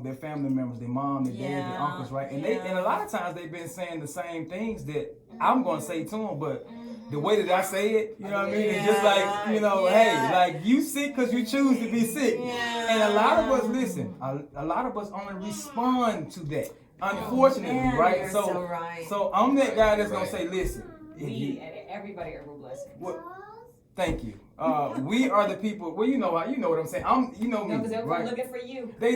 their family members, their mom, their dad, their uncles, right? And and a lot of times they've been saying the same things that I'm going to say to them, but the way that I say it, you know what I mean? It's just like, you know, hey, like you sick because you choose to be sick. And a lot of us, listen, a lot of us only respond to that. Unfortunately, right? So I'm that guy that's going to say, listen. Everybody are a blessing. Thank you. We are the people. Well, you know what I'm saying. You know me, because they'll right? come looking for you. They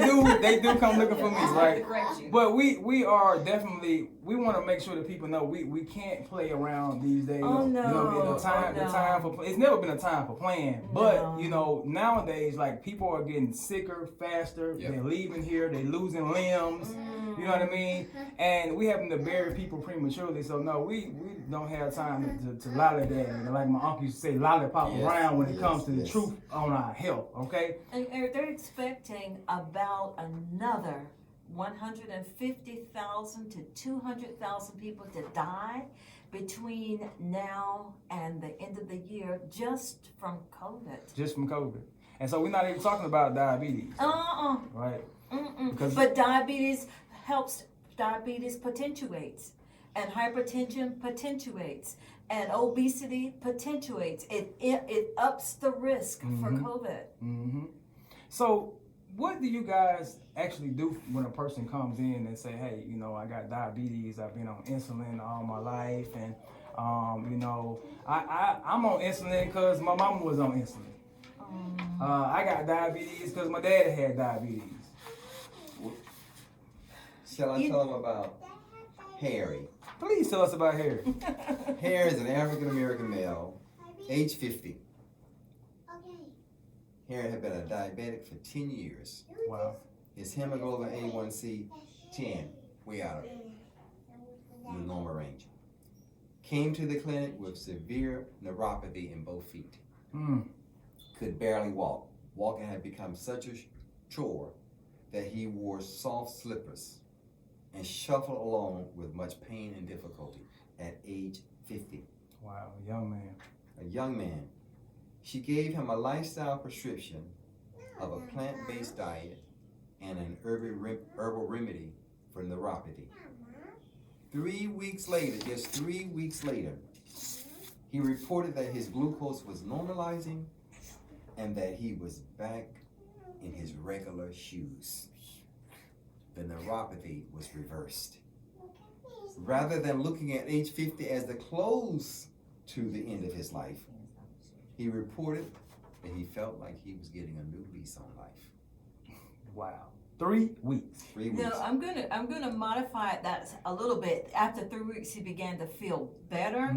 do come looking for me, right? But we are definitely. We want to make sure that people know we can't play around these days. Oh no! You know, the time for it's never been a time for playing. But you know, nowadays, like people are getting sicker faster. Yep. They're leaving here. They're losing limbs. You know what I mean? And we having to bury people prematurely. So no, we don't have time to lollygag. Like my uncle used to say, lollipop around when it comes to the truth on our health. Okay? And they're expecting about another 150,000 to 200,000 people to die between now and the end of the year just from COVID. Just from COVID. And so we're not even talking about diabetes. Right? Because but diabetes potentiates, and hypertension potentiates, and obesity potentiates. It ups the risk for COVID. So what do you guys actually do when a person comes in and say, hey, you know, I got diabetes, I've been on insulin all my life, and you know, I'm on insulin because my mama was on insulin. I got diabetes because my dad had diabetes. Shall I tell them about Harry? Please tell us about Harry. Harry is an African-American male, age 50. Harry had been a diabetic for 10 years. Wow. His hemoglobin A1C, 10, way out of the normal range. Came to the clinic with severe neuropathy in both feet. Could barely walk. Walking had become such a chore that he wore soft slippers and shuffled along with much pain and difficulty at age 50. Wow, a young man. A young man. She gave him a lifestyle prescription of a plant-based diet and an herbal remedy for neuropathy. 3 weeks later, just 3 weeks later, he reported that his glucose was normalizing and that he was back in his regular shoes. The neuropathy was reversed. Rather than looking at age 50 as the close to the end of his life, he reported that he felt like he was getting a new lease on life. Wow. 3 weeks. 3 weeks. No, I'm gonna modify that a little bit. After 3 weeks, he began to feel better.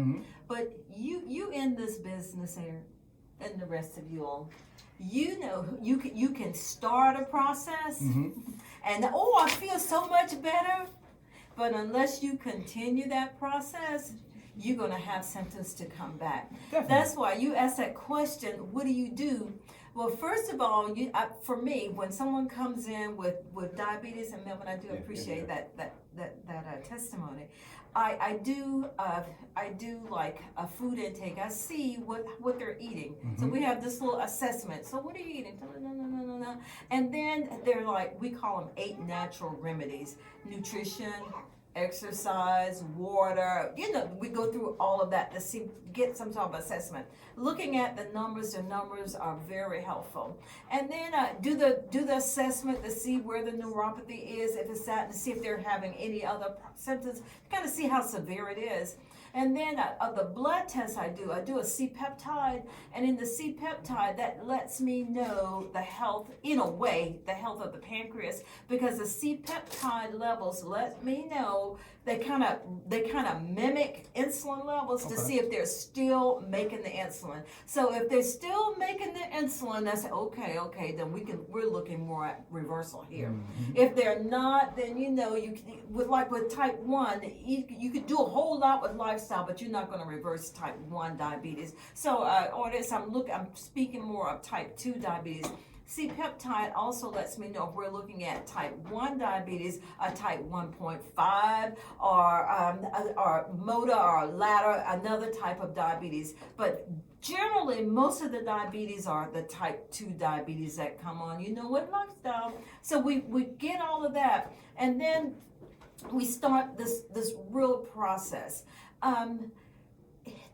But you in this business here, and the rest of you all, you know you can start a process, and I feel so much better. But unless you continue that process, you're gonna have symptoms to come back. Definitely. That's why you ask that question. What do you do? Well, first of all, for me, when someone comes in with diabetes, and Melvin, I do appreciate that testimony. I do like a food intake. I see what they're eating. So we have this little assessment. So what are you eating? No. And then they're like, we call them 8 natural remedies: nutrition, exercise, water. You know, we go through all of that to get some sort of assessment. Looking at the numbers are very helpful. And then do the assessment to see where the neuropathy is, if it's at, to see if they're having any other symptoms, kind of see how severe it is. And then the blood test I do a C-peptide, and in the C-peptide, that lets me know the health, in a way, the health of the pancreas, because the C-peptide levels let me know, they kind of mimic insulin levels to see if they're still making the insulin. So if they're still making the insulin, that's okay, then we're looking more at reversal here. If they're not, then you know, with type 1, you could do a whole lot with lifestyle, but you're not going to reverse type 1 diabetes. So I'm speaking more of type 2 diabetes. C-peptide also lets me know if we're looking at type 1 diabetes, a type 1.5, or MODA or LADA, another type of diabetes. But generally, most of the diabetes are the type 2 diabetes that come on, with lifestyle. So we get all of that. And then we start this real process.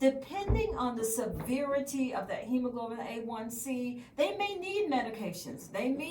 Depending on the severity of that hemoglobin A1C, they may need medications.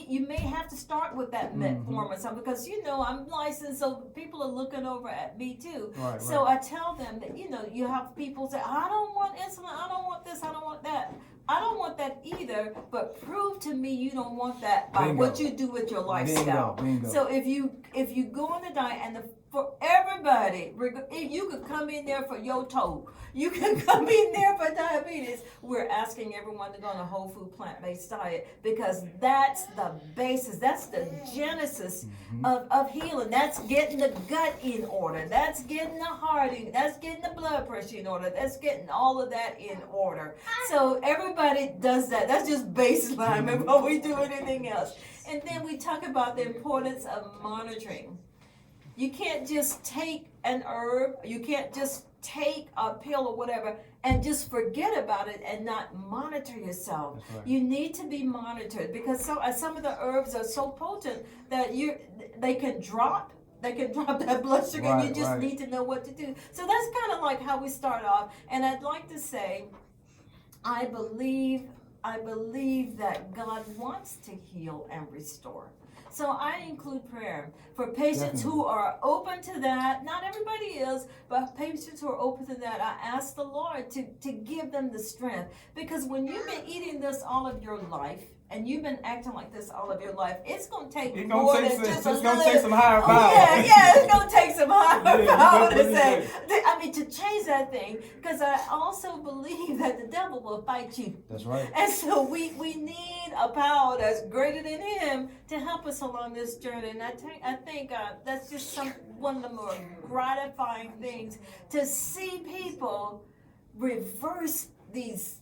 You may have to start with that metformin or something, because I'm licensed, so people are looking over at me too. Right, so I tell them that you have people say, I don't want insulin, I don't want this, I don't want that. I don't want that either, but prove to me you don't want that by what you do with your lifestyle. Bingo. So if you go on a diet, and for everybody, you could come in there for your toe, you can come in there for diabetes. We're asking everyone to go on a whole food plant-based diet, because that's the basis, that's the genesis of healing. That's getting the gut in order, that's getting the heart in, that's getting the blood pressure in order, that's getting all of that in order. So everybody does that. That's just baseline before we do anything else. And then we talk about the importance of monitoring. You can't just take an herb, you can't just take a pill or whatever and just forget about it and not monitor yourself. Right. You need to be monitored, because some of the herbs are so potent that they can drop that blood sugar, and you just need to know what to do. So that's kind of like how we start off. And I'd like to say, I believe that God wants to heal and restore. So I include prayer for patients who are open to that. Not everybody is, but patients who are open to that, I ask the Lord to give them the strength. Because when you've been eating this all of your life, and you've been acting like this all of your life, it's going to take more than just a little. It's going to take some higher power. Yeah, it's going to take some higher power to say. To change that thing, because I also believe that the devil will fight you. That's right. And so we need a power that's greater than him to help us along this journey. And I think that's just one of the more gratifying things, to see people reverse these.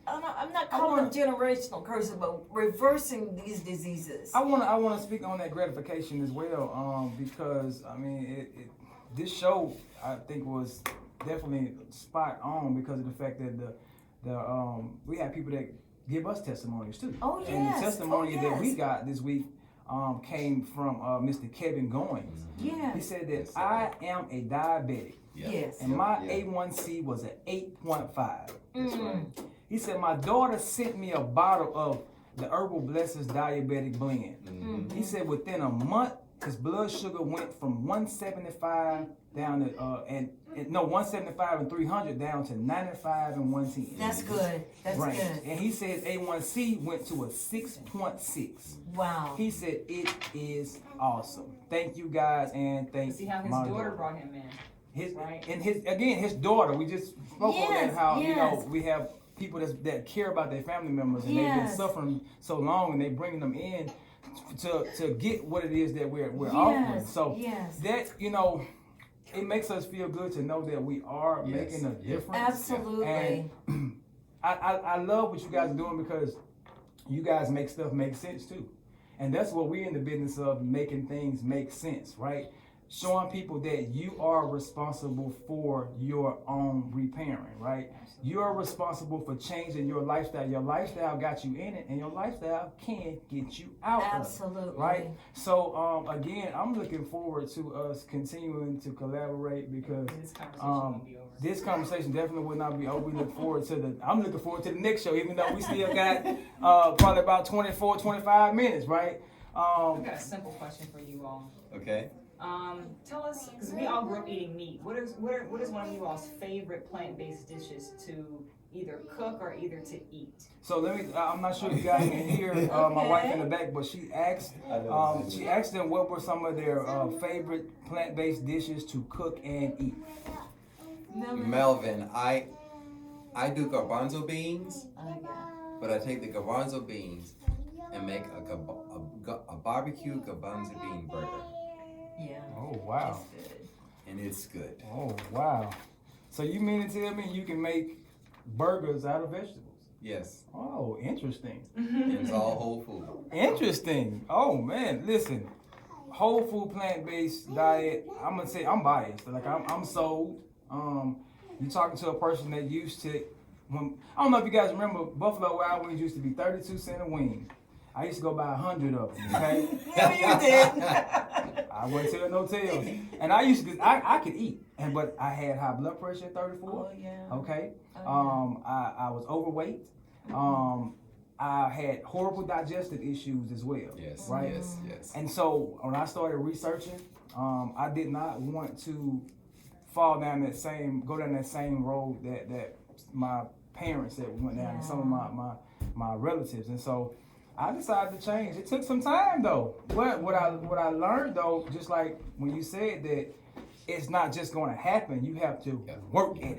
I'm not calling them generational curses, but reversing these diseases. I want to speak on that gratification as well, because this show, I think, was definitely spot on because of the fact that we have people that give us testimonies too. Oh, yes. And the testimony that we got this week came from Mr. Kevin Goins. Yeah. He said that I am a diabetic. Yes. And my A1C was an 8.5. That's right. He said, my daughter sent me a bottle of the Herbal Blessings Diabetic Blend. Mm-hmm. He said within a month, his blood sugar went from 175 down to 175 and 300 down to 95 and 110. That's good. That's right. good. And he said A1C went to a 6.6. Wow. He said it is awesome. Thank you guys, and thank See how his my daughter brought him in. His daughter. We just spoke on that, how we have people that care about their family members, and they've been suffering so long, and they bringing them in to get what it is that we're offering. So that it makes us feel good to know that we are making a difference. Absolutely. And I love what you guys are doing, because you guys make stuff make sense too, and that's what we're in the business of, making things make sense, right? Showing people that you are responsible for your own repairing, right? You are responsible for changing your lifestyle. Your lifestyle got you in it, and your lifestyle can get you out Absolutely. of it, right? So again, I'm looking forward to us continuing to collaborate, because this conversation definitely will not be over. I'm looking forward to the next show, even though we still got probably about 24, 25 minutes, right? I've got a simple question for you all. Okay. Tell us, because we all grew up eating meat. What is one of you all's favorite plant-based dishes to either cook or either to eat? So I'm not sure if you guys can hear my wife in the back, but she asked them what were some of their favorite plant-based dishes to cook and eat. Melvin, I do garbanzo beans, but I take the garbanzo beans and make a barbecue garbanzo bean burger. Yeah. Oh, wow. And it's good. Oh, wow. So you mean to tell me you can make burgers out of vegetables? Yes. Oh, interesting. It's all whole food. Interesting. Oh, man. Listen, whole food plant-based diet, I'm going to say I'm biased. Like, I'm sold. You're talking to a person that used to I don't know if you guys remember, Buffalo Wild Wings used to be 32 cents a wing. I used to go buy 100 of them, okay? No, you did. I wouldn't tell no tales. And I used to, I could eat, but I had high blood pressure at 34. Oh, yeah. Okay. Oh, I was overweight. I had horrible digestive issues as well. Yes. Right. Yes. And so when I started researching, I did not want to go down that same road that my parents that went down, and some of my relatives. And so I decided to change. It took some time though. But what I learned though, just like when you said that, it's not just going to happen. You have to work at it.